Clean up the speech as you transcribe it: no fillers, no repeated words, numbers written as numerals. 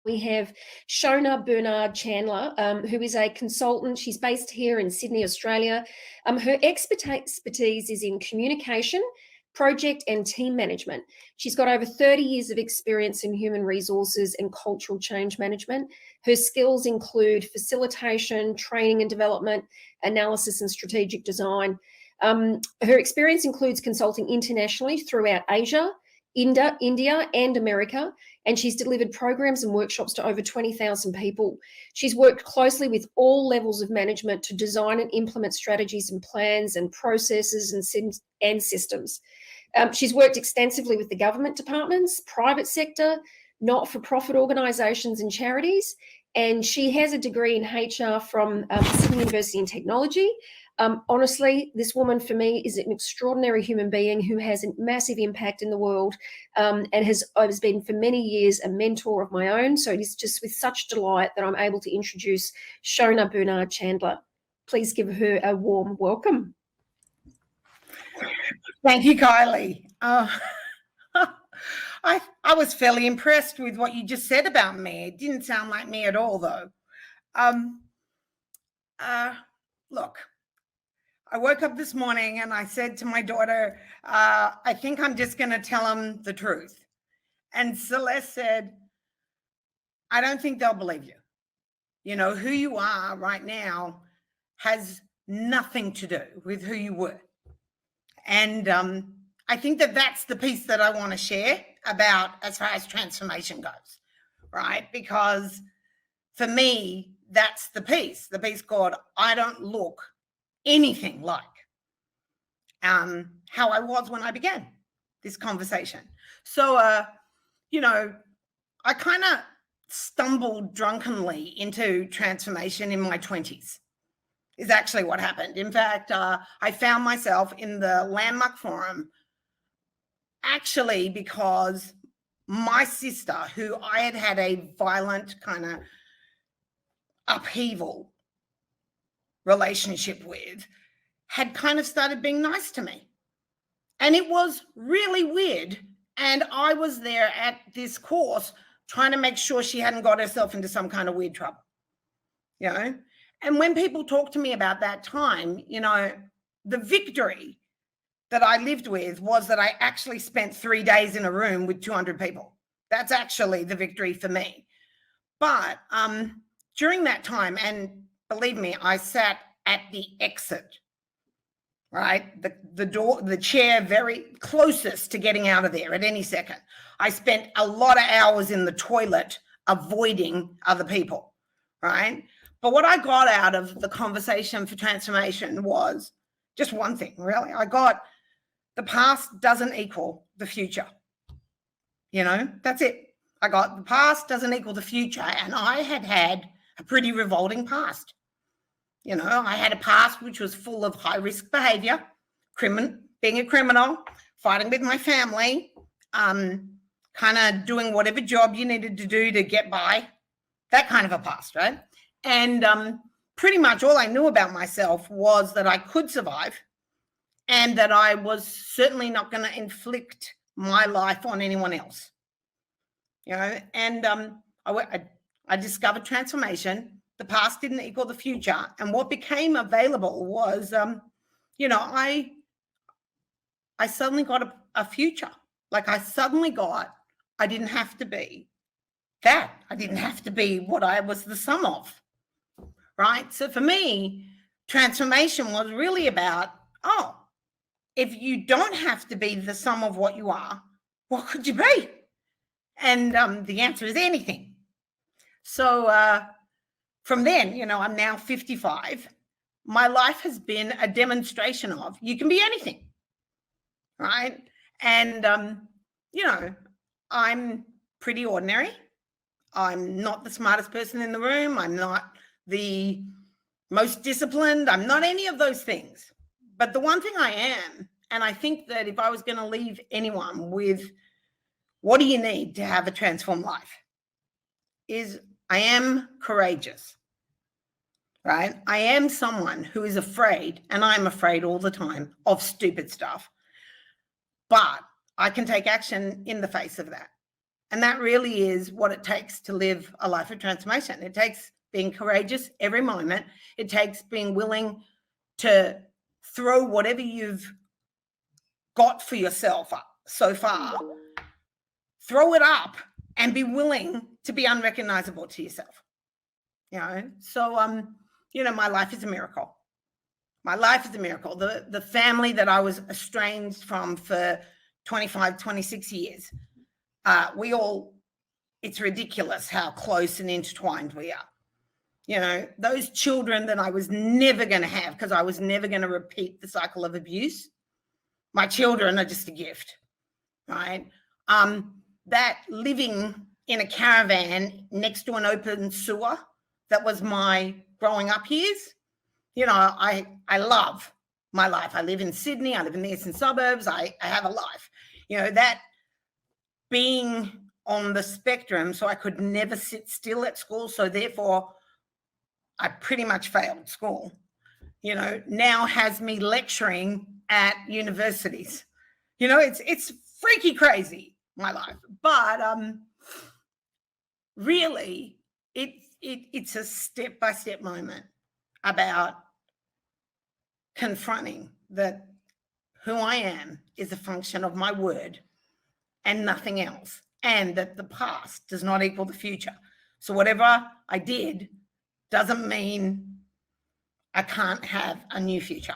We have Shona Chandler, who is a consultant. She's based here in Sydney, Australia. Her expertise is in communication, project and team management. She's got over 30 years of experience in human resources and cultural change management. Her skills include facilitation, training and development, analysis and strategic design. Her experience includes consulting internationally throughout Asia, India and America, and she's delivered programs and workshops to over 20,000 people. She's worked closely with all levels of management to design and implement strategies and plans and processes and systems. She's worked extensively with the government departments, private sector, not-for-profit organisations and charities, and she has a degree in HR from Sydney University in Technology. Honestly, this woman for me is an extraordinary human being who has a massive impact in the world, and has been for many years a mentor of my own. So it is just with such delight that I'm able to introduce Shona Chandler. Please give her a warm welcome. Thank you, Kylie. I was fairly impressed with what you just said about me. It didn't sound like me at all, though. Look, I woke up this morning and I said to my daughter, I think I'm just going to tell them the truth. And Celeste said, I don't think they'll believe you. You know, who you are right now has nothing to do with who you were. And I think that that's the piece that I want to share about as far as transformation goes, right? Because for me, that's the piece called I don't look anything like how I was when I began this conversation. So, you know, I kind of stumbled drunkenly into transformation in my 20s. Is actually what happened. In fact, I found myself in the Landmark Forum actually because my sister, who I had had a violent kind of upheaval relationship with, had kind of started being nice to me. And it was really weird. And I was there at this course trying to make sure she hadn't got herself into some kind of weird trouble, you know? And when people talk to me about that time, you know, the victory that I lived with was that I actually spent 3 days in a room with 200 people. That's actually the victory for me. But during that time, and believe me, I sat at the exit, right? The door, the chair very closest to getting out of there at any second. I spent a lot of hours in the toilet avoiding other people, right? But what I got out of the conversation for transformation was just one thing, really. I got the past doesn't equal the future. You know, that's it. I got the past doesn't equal the future. And I had a pretty revolting past. You know, I had a past which was full of high-risk behavior, being a criminal, fighting with my family, kind of doing whatever job you needed to do to get by, that kind of a past, right? And pretty much all I knew about myself was that I could survive and that I was certainly not going to inflict my life on anyone else. You know, and I discovered transformation. The past didn't equal the future. And what became available was, you know, I suddenly got a future. Like I didn't have to be that. I didn't have to be what I was the sum of. Right? So for me, transformation was really about, if you don't have to be the sum of what you are, what could you be? And the answer is anything. So from then, you know, I'm now 55. My life has been a demonstration of you can be anything, right? And, you know, I'm pretty ordinary. I'm not the smartest person in the room. I'm not the most disciplined. I'm not any of those things. But the one thing I am, and I think that if I was going to leave anyone with what do you need to have a transformed life, is I am courageous, right? I am someone who is afraid, and I'm afraid all the time of stupid stuff. But I can take action in the face of that. And that really is what it takes to live a life of transformation. It takes being courageous every moment. It takes being willing to throw whatever you've got for yourself so far, throw it up and be willing to be unrecognizable to yourself. So my life is a miracle. My life is a miracle. The family that I was estranged from for 25, 26 years, it's ridiculous how close and intertwined we are. Those children that I was never going to have because I was never going to repeat the cycle of abuse, my children are just a gift, right? That living in a caravan next to an open sewer, that was my growing up years. I love my life. I live in Sydney. I live in the eastern suburbs. I have a life. That being on the spectrum, so I could never sit still at school. So therefore, I pretty much failed school, now has me lecturing at universities. It's freaky crazy, my life. But really, it's a step-by-step moment about confronting that who I am is a function of my word and nothing else, and that the past does not equal the future. So whatever I did doesn't mean I can't have a new future.